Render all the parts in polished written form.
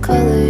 colors.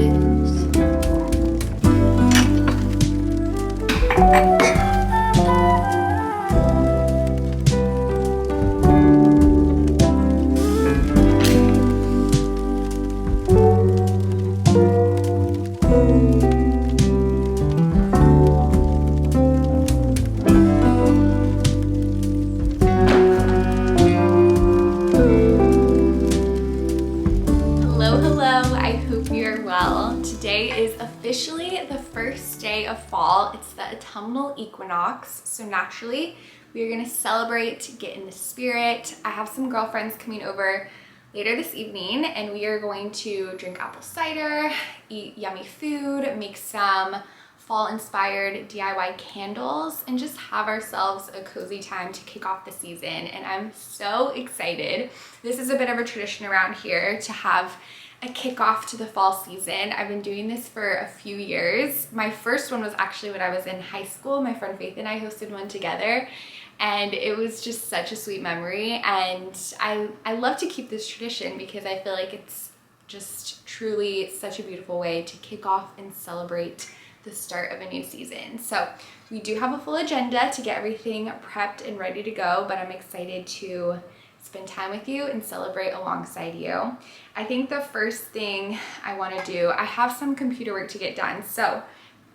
Today is officially the first day of fall. It's the autumnal equinox, so naturally we are going to celebrate, get in the spirit. I have some girlfriends coming over later this evening and we are going to drink apple cider, eat yummy food, make some fall inspired DIY candles, and just have ourselves a cozy time to kick off the season. And I'm so excited. This is a bit of a tradition around here to have a kickoff to the fall season. I've been doing this for a few years. My first one was actually when I was in high school. My friend Faith and I hosted one together and it was just such a sweet memory. And I love to keep this tradition because I feel like it's just truly such a beautiful way to kick off and celebrate the start of a new season. So we do have a full agenda to get everything prepped and ready to go, but I'm excited to spend time with you and celebrate alongside you. I think the first thing I want to do, I have some computer work to get done, so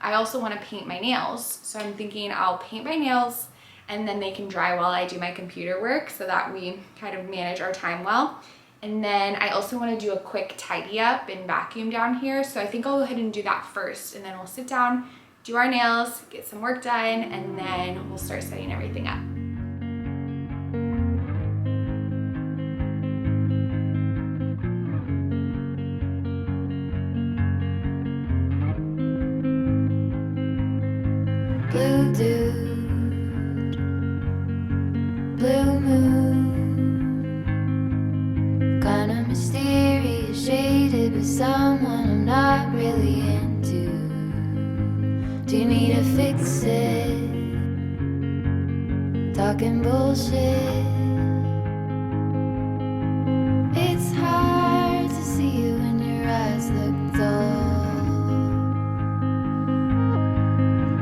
I also want to paint my nails. So I'm thinking I'll paint my nails and then they can dry while I do my computer work so that we kind of manage our time well. And then I also want to do a quick tidy up and vacuum down here. So I think I'll go ahead and do that first, and then we'll sit down, do our nails, get some work done, and then we'll start setting everything up. Blue dude, blue moon, kinda mysterious, shaded with someone I'm not really into. Do you need to fix it? Talking bullshit. It's hard to see you when your eyes look dull.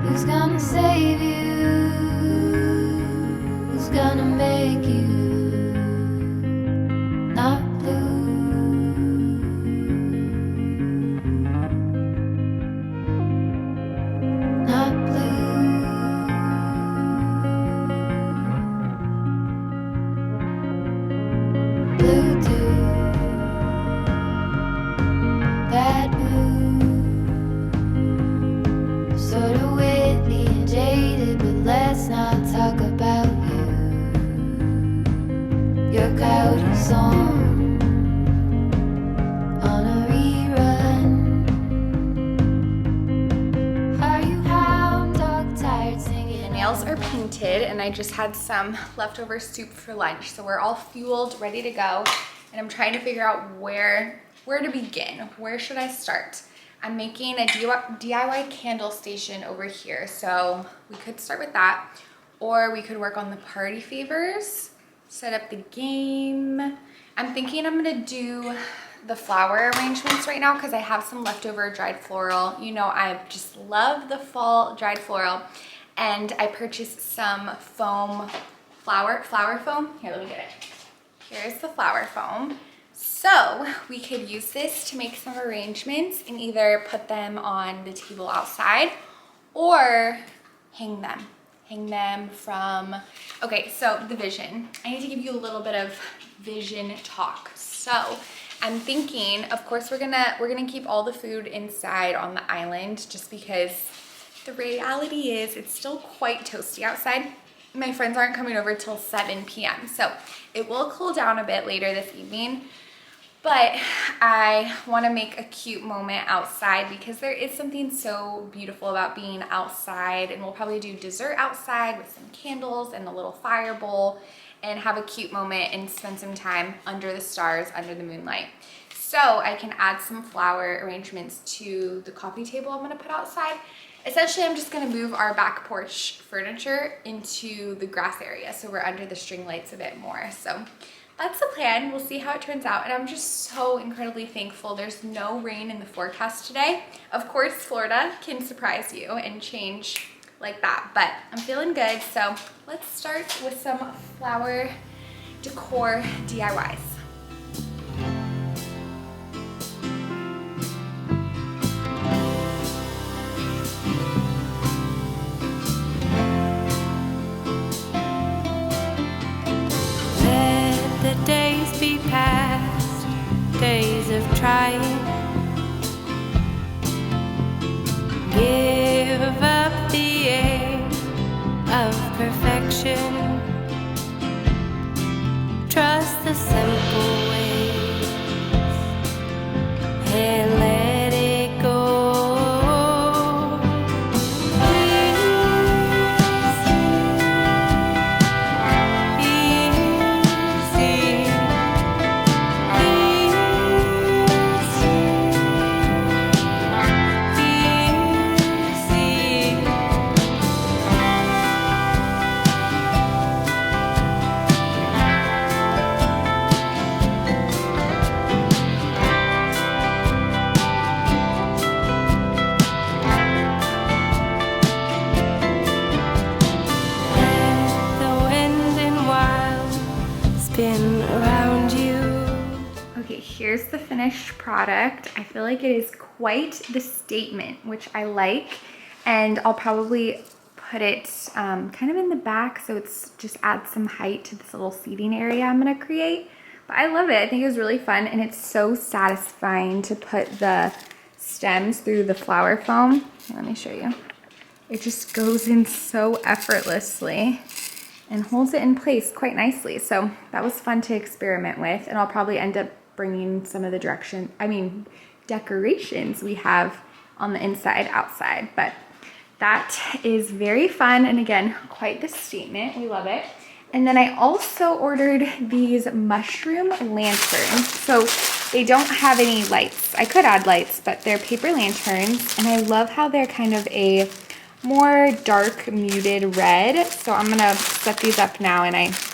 Who's gonna save you? Who's gonna make you not blue? Not blue. Blue dude, that blue, sort of witty and jaded, but let's not talk about you. Your coyote song on a rerun. Are you hound dog tired singing? The nails are painted and I just had some leftover soup for lunch. So we're all fueled, ready to go. And I'm trying to figure out where to begin. Where should I start? I'm making a DIY candle station over here. So we could start with that, or we could work on the party favors, set up the game. I'm thinking I'm gonna do the flower arrangements right now because I have some leftover dried floral. You know, I just love the fall dried floral. And I purchased some foam, flower foam. Here, let me get it. Here's the flower foam. So we could use this to make some arrangements and either put them on the table outside or hang them from, okay, so the vision. I need to give you a little bit of vision talk. So I'm thinking, of course, we're gonna keep all the food inside on the island just because the reality is it's still quite toasty outside. My friends aren't coming over till 7 p.m. So it will cool down a bit later this evening. But I want to make a cute moment outside because there is something so beautiful about being outside, and we'll probably do dessert outside with some candles and a little fire bowl and have a cute moment and spend some time under the stars, under the moonlight. So I can add some flower arrangements to the coffee table I'm going to put outside. Essentially, I'm just going to move our back porch furniture into the grass area so we're under the string lights a bit more. So that's the plan. We'll see how it turns out. And I'm just so incredibly thankful there's no rain in the forecast today. Of course, Florida can surprise you and change like that, but I'm feeling good. So let's start with some flower decor DIYs. Let the days be past, days of trying. Give up the aim of perfection. Trust the simple ways and let it go. Spin around you. Okay, here's the finished product. I feel like it is quite the statement, which I like. And I'll probably put it kind of in the back, so it's just adds some height to this little seating area I'm gonna create. But I love it. I think it was really fun, and it's so satisfying to put the stems through the flower foam. Here, let me show you. It just goes in so effortlessly and holds it in place quite nicely. So that was fun to experiment with, and I'll probably end up bringing some of the decorations we have on the inside outside. But that is very fun, and again, quite the statement. We love it. And then I also ordered these mushroom lanterns. So they don't have any lights. I could add lights, but they're paper lanterns, and I love how they're kind of a more dark muted red. So I'm gonna set these up now, and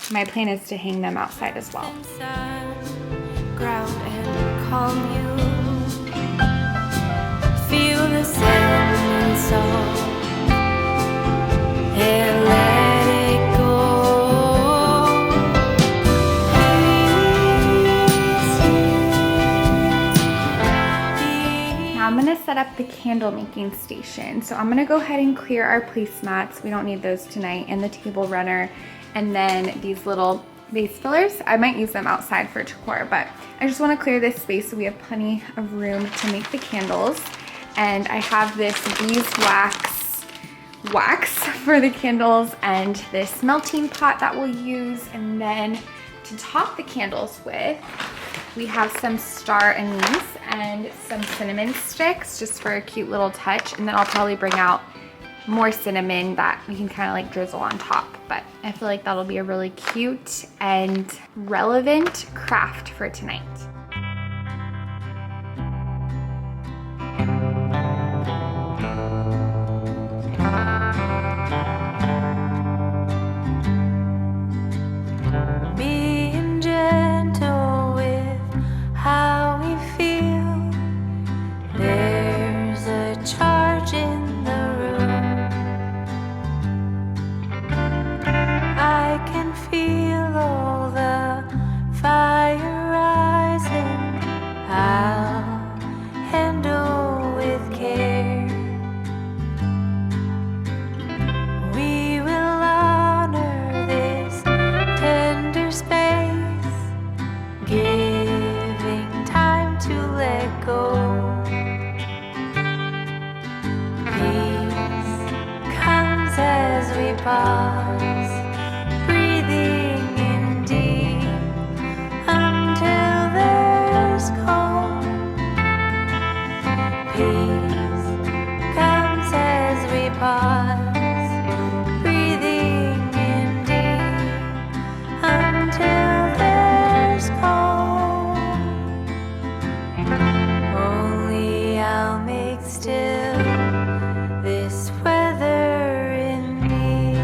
my plan is to hang them outside as well. Ground and calm you. Feel the sand song and let it go. Now I'm gonna set up the candle making station. So I'm gonna go ahead and clear our placemats. We don't need those tonight, and the table runner. And then these little vase fillers, I might use them outside for decor, but I just wanna clear this space so we have plenty of room to make the candles. And I have this beeswax wax for the candles and this melting pot that we'll use. And then to top the candles with, we have some star anise and some cinnamon sticks just for a cute little touch. And then I'll probably bring out more cinnamon that we can kind of like drizzle on top. But I feel like that'll be a really cute and relevant craft for tonight. Being gentle with how we feel. There's a charge in the room. I can feel all the fire rising. I'll handle with care. We will honor this tender space, giving time to let go. Peace comes as we pause, breathing in deep until there's calm. Peace comes as we pause, breathing in deep until there's calm. Only I'll make still this weather in me.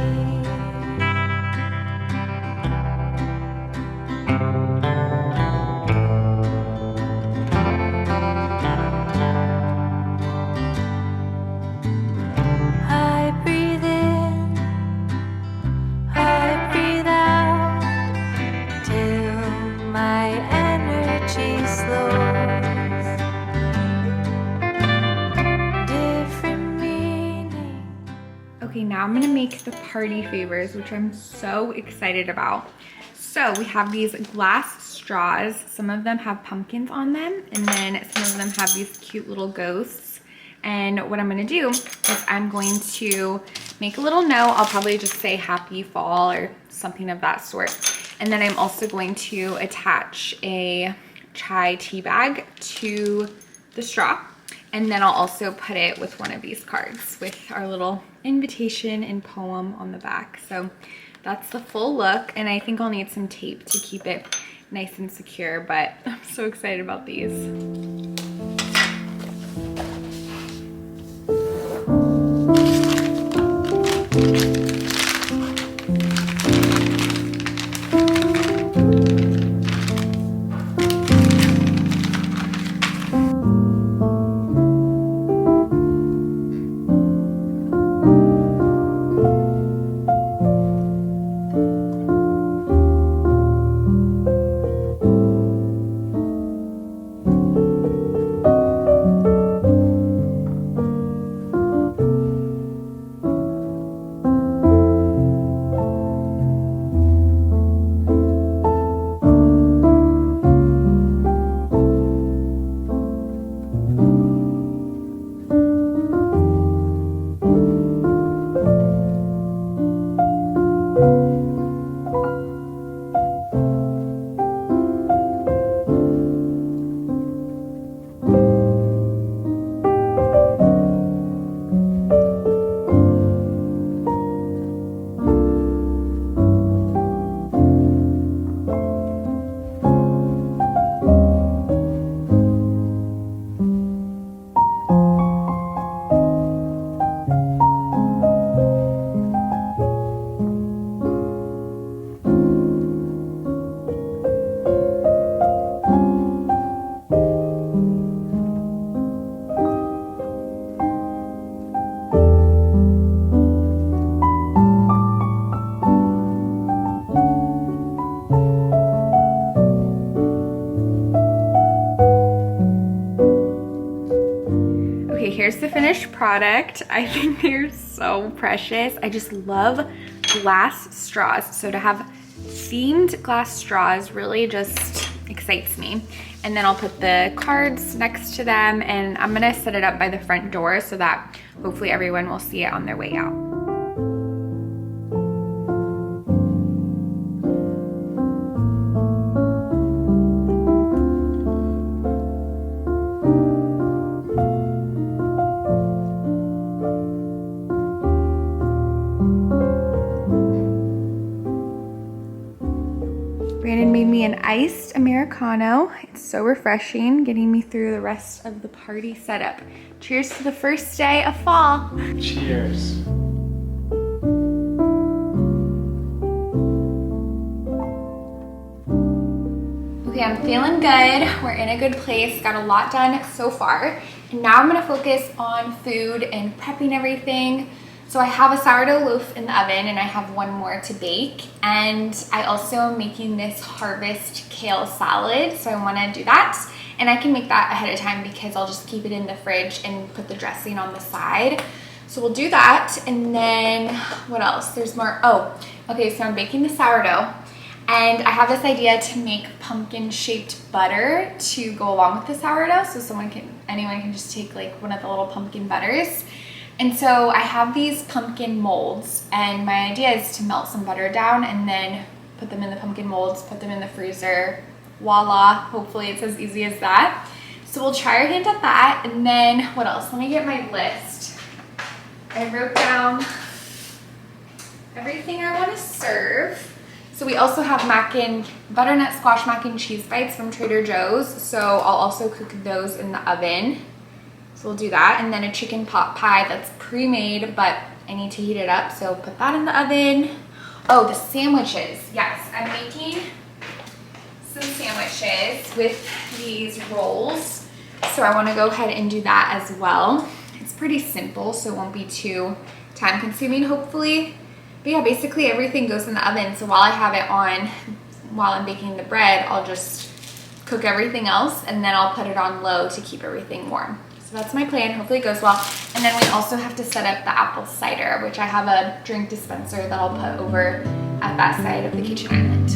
now I'm gonna make the party favors, which I'm so excited about. So we have these glass straws. Some of them have pumpkins on them, and then some of them have these cute little ghosts. And what I'm gonna do is I'm going to make a little note. I'll probably just say happy fall or something of that sort. And then I'm also going to attach a chai tea bag to the straw. And then I'll also put it with one of these cards with our little invitation and poem on the back. So that's the full look. And I think I'll need some tape to keep it nice and secure, but I'm so excited about these. Here's the finished product. I think they're so precious. I just love glass straws. So to have themed glass straws really just excites me. And then I'll put the cards next to them, and I'm gonna set it up by the front door so that hopefully everyone will see it on their way out. Brandon made me an iced Americano. It's so refreshing, getting me through the rest of the party setup. Cheers to the first day of fall. Cheers. Okay, I'm feeling good. We're in a good place. Got a lot done so far. And now I'm gonna focus on food and prepping everything. So I have a sourdough loaf in the oven, and I have one more to bake. And I also am making this harvest kale salad, so I wanna do that. And I can make that ahead of time because I'll just keep it in the fridge and put the dressing on the side. So we'll do that, and then what else? There's more, oh, okay, so I'm baking the sourdough. And I have this idea to make pumpkin-shaped butter to go along with the sourdough, so anyone can just take like one of the little pumpkin butters. And so I have these pumpkin molds, and my idea is to melt some butter down and then put them in the pumpkin molds, put them in the freezer. Voila, hopefully it's as easy as that. So we'll try our hand at that, and then what else? Let me get my list. I wrote down everything I want to serve. So we also have butternut squash mac and cheese bites from Trader Joe's, so I'll also cook those in the oven. So we'll do that, and then a chicken pot pie that's pre-made, but I need to heat it up, so put that in the oven. Oh, the sandwiches. Yes, I'm making some sandwiches with these rolls, so I want to go ahead and do that as well. It's pretty simple, so it won't be too time-consuming, hopefully. But yeah, basically everything goes in the oven, so while I have it on, while I'm baking the bread, I'll just cook everything else, and then I'll put it on low to keep everything warm. So that's my plan. Hopefully it goes well. And then we also have to set up the apple cider, which I have a drink dispenser that I'll put over at that side of the kitchen island.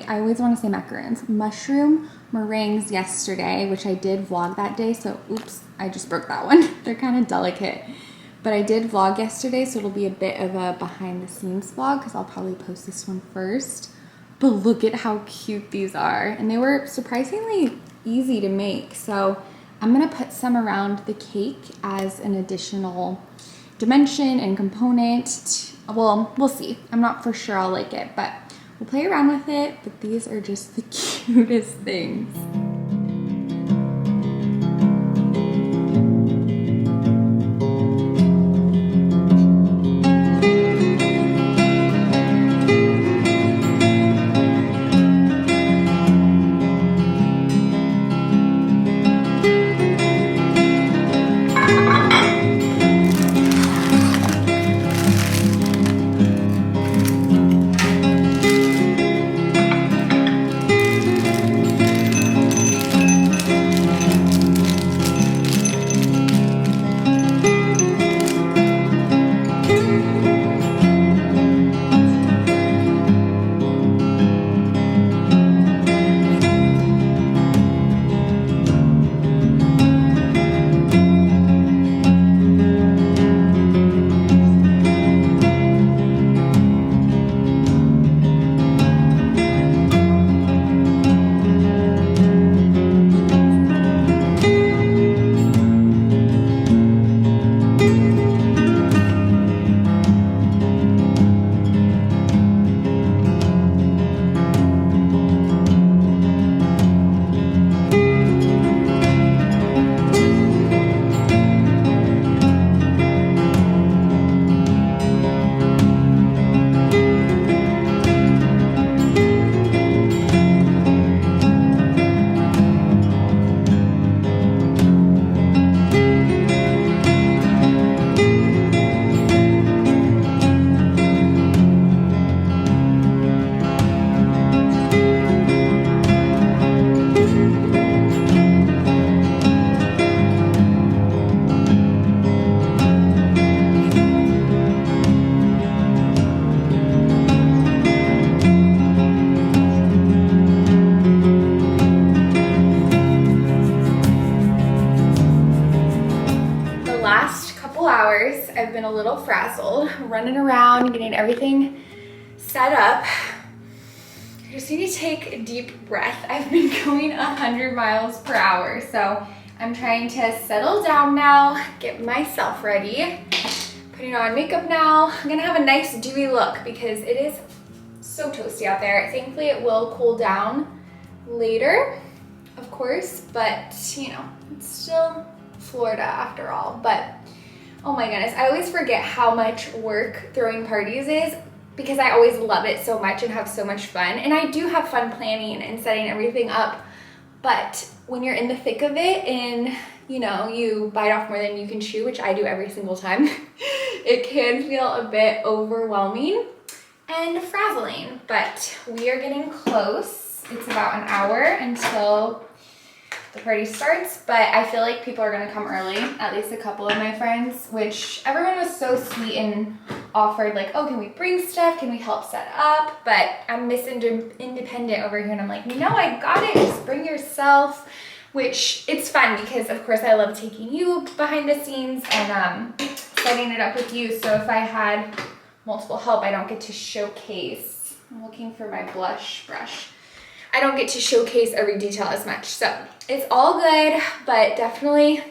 I always want to say macaroons. Mushroom meringues yesterday, which I did vlog that day. So, oops, I just broke that one. They're kind of delicate. But I did vlog yesterday, so it'll be a bit of a behind the scenes vlog because I'll probably post this one first. But look at how cute these are. And they were surprisingly easy to make. So I'm going to put some around the cake as an additional dimension and component. Well, we'll see. I'm not for sure I'll like it, but we'll play around with it. But these are just the cutest things. I've been a little frazzled, running around, getting everything set up. I just need to take a deep breath. I've been going 100 miles per hour, so I'm trying to settle down now, get myself ready, putting on makeup now. I'm gonna have a nice dewy look because it is so toasty out there. Thankfully, it will cool down later, of course, but you know, it's still Florida after all. But oh my goodness, I always forget how much work throwing parties is because I always love it so much and have so much fun. And I do have fun planning and setting everything up, but when you're in the thick of it and you know, you bite off more than you can chew, which I do every single time, it can feel a bit overwhelming and frazzling, but we are getting close. It's about an hour until the party starts, but I feel like people are gonna come early, at least a couple of my friends, which everyone was so sweet and offered like, oh, can we bring stuff? Can we help set up? But I'm Miss Independent over here and I'm like, no, I got it, just bring yourself, which it's fun because of course I love taking you behind the scenes and setting it up with you. So if I had multiple help, I don't get to showcase. I'm looking for my blush brush. I don't get to showcase every detail as much. So it's all good, but definitely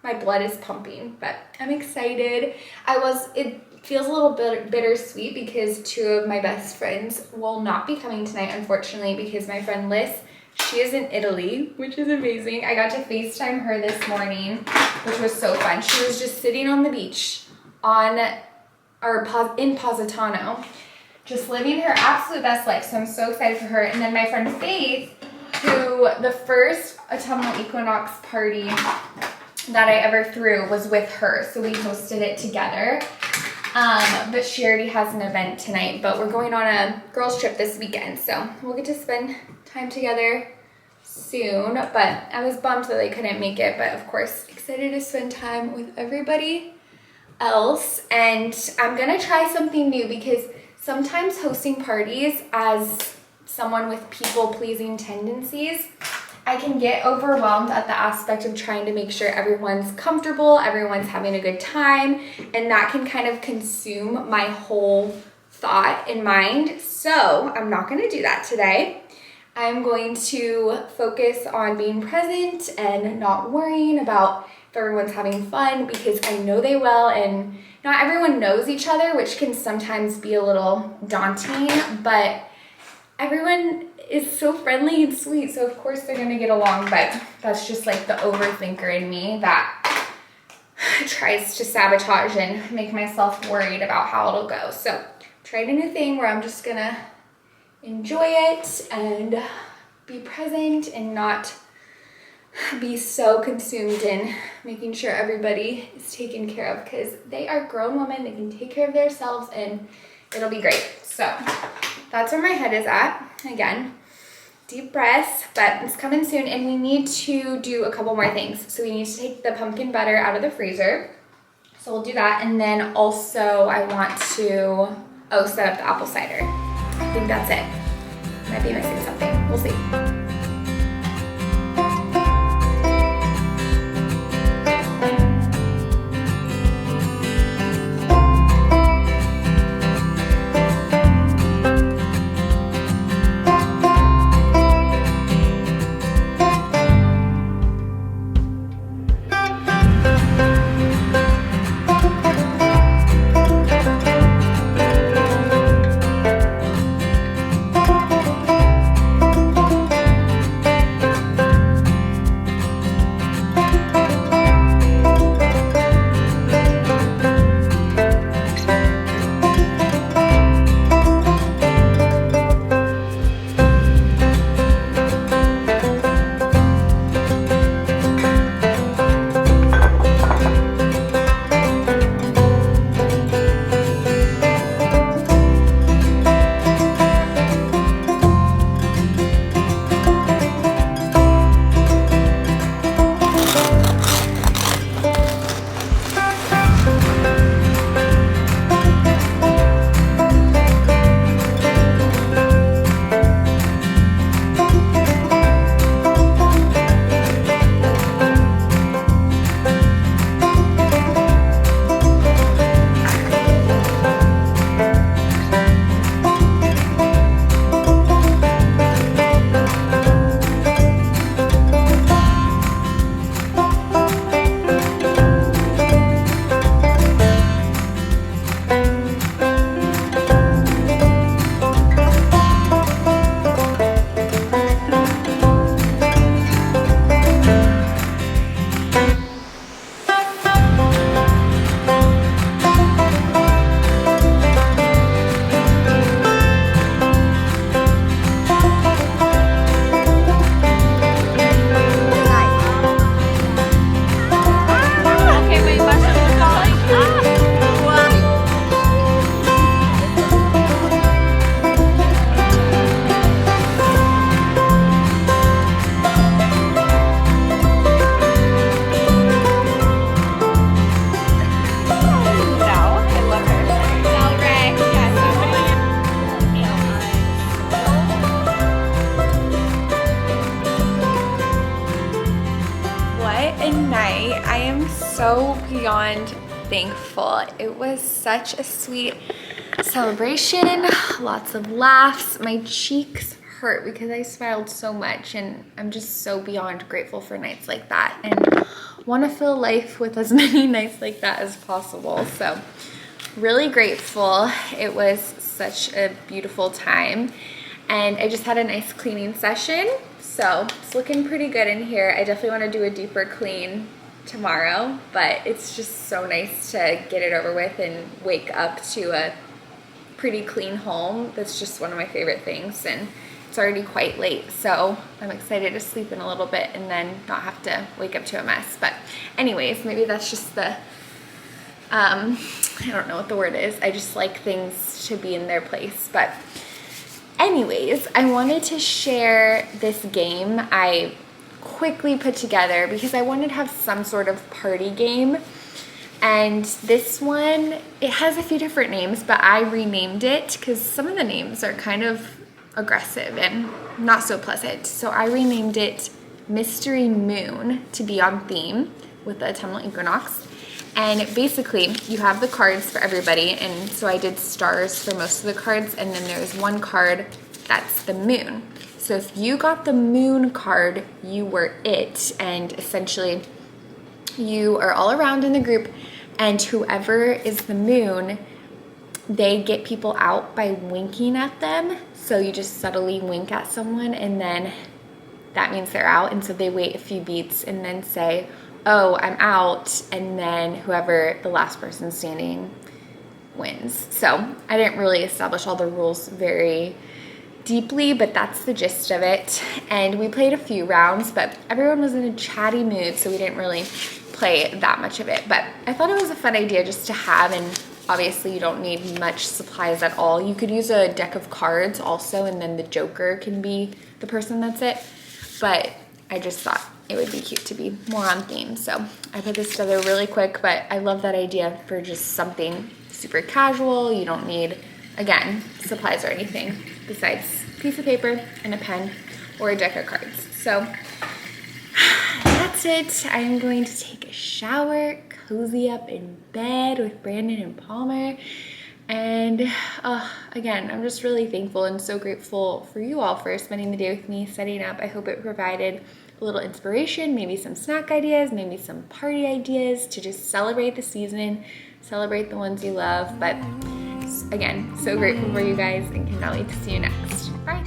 my blood is pumping, but I'm excited. It feels a little bit bittersweet because two of my best friends will not be coming tonight, unfortunately, because my friend Liz, she is in Italy, which is amazing. I got to FaceTime her this morning, which was so fun. She was just sitting on the beach in Positano, just living her absolute best life. So I'm so excited for her. And then my friend Faith, who the first autumnal equinox party that I ever threw was with her. So we hosted it together. But she already has an event tonight, but we're going on a girls trip this weekend. So we'll get to spend time together soon, but I was bummed that they couldn't make it, but of course excited to spend time with everybody else. And I'm gonna try something new because sometimes hosting parties as someone with people-pleasing tendencies, I can get overwhelmed at the aspect of trying to make sure everyone's comfortable, everyone's having a good time, and that can kind of consume my whole thought and mind. So I'm not gonna do that today. I'm going to focus on being present and not worrying about if everyone's having fun, because I know they will, and not everyone knows each other, which can sometimes be a little daunting, but everyone is so friendly and sweet, so of course they're gonna get along. But that's just like the overthinker in me that tries to sabotage and make myself worried about how it'll go. So tried a new thing where I'm just gonna enjoy it and be present and not be so consumed in making sure everybody is taken care of, because they are grown women, they can take care of themselves and it'll be great. So that's where my head is at. Again, deep breaths, but it's coming soon, and we need to do a couple more things. So we need to take the pumpkin butter out of the freezer. So we'll do that, and then also I want to set up the apple cider. I think that's it. Might be missing something. We'll see. night. I am so beyond thankful. It was such a sweet celebration, lots of laughs. My cheeks hurt because I smiled so much, and I'm just so beyond grateful for nights like that and want to fill life with as many nights like that as possible. So really grateful. It was such a beautiful time, and I just had a nice cleaning session, so it's looking pretty good in here. I definitely want to do a deeper clean tomorrow, but it's just so nice to get it over with and wake up to a pretty clean home. That's just one of my favorite things, and it's already quite late, so I'm excited to sleep in a little bit and then not have to wake up to a mess. But anyways, maybe that's just the I don't know what the word is. I just like things to be in their place. But anyways, I wanted to share this game I quickly put together because I wanted to have some sort of party game. And this one, it has a few different names, but I renamed it because some of the names are kind of aggressive and not so pleasant. So I renamed it Mystery Moon to be on theme with the autumnal equinox. And basically, you have the cards for everybody, and so I did stars for most of the cards, and then there's one card that's the moon. So if you got the moon card, you were it, and essentially you are all around in the group, and whoever is the moon, they get people out by winking at them. So you just subtly wink at someone, and then that means they're out, and so they wait a few beats and then say, oh, I'm out, and then whoever the last person standing wins. So I didn't really establish all the rules very deeply, but that's the gist of it. And we played a few rounds, but everyone was in a chatty mood, so we didn't really play that much of it. But I thought it was a fun idea just to have, and obviously you don't need much supplies at all. You could use a deck of cards also, and then the joker can be the person that's it. But I just thought it would be cute to be more on theme. So I put this together really quick, but I love that idea for just something super casual. You don't need, again, supplies or anything besides a piece of paper and a pen or a deck of cards. So that's it. I am going to take a shower, cozy up in bed with Brandon and Palmer. And again, I'm just really thankful and so grateful for you all for spending the day with me setting up. I hope it provided a little inspiration, maybe some snack ideas, maybe some party ideas to just celebrate the season, celebrate the ones you love. But again, so grateful for you guys and cannot wait to see you next. Bye.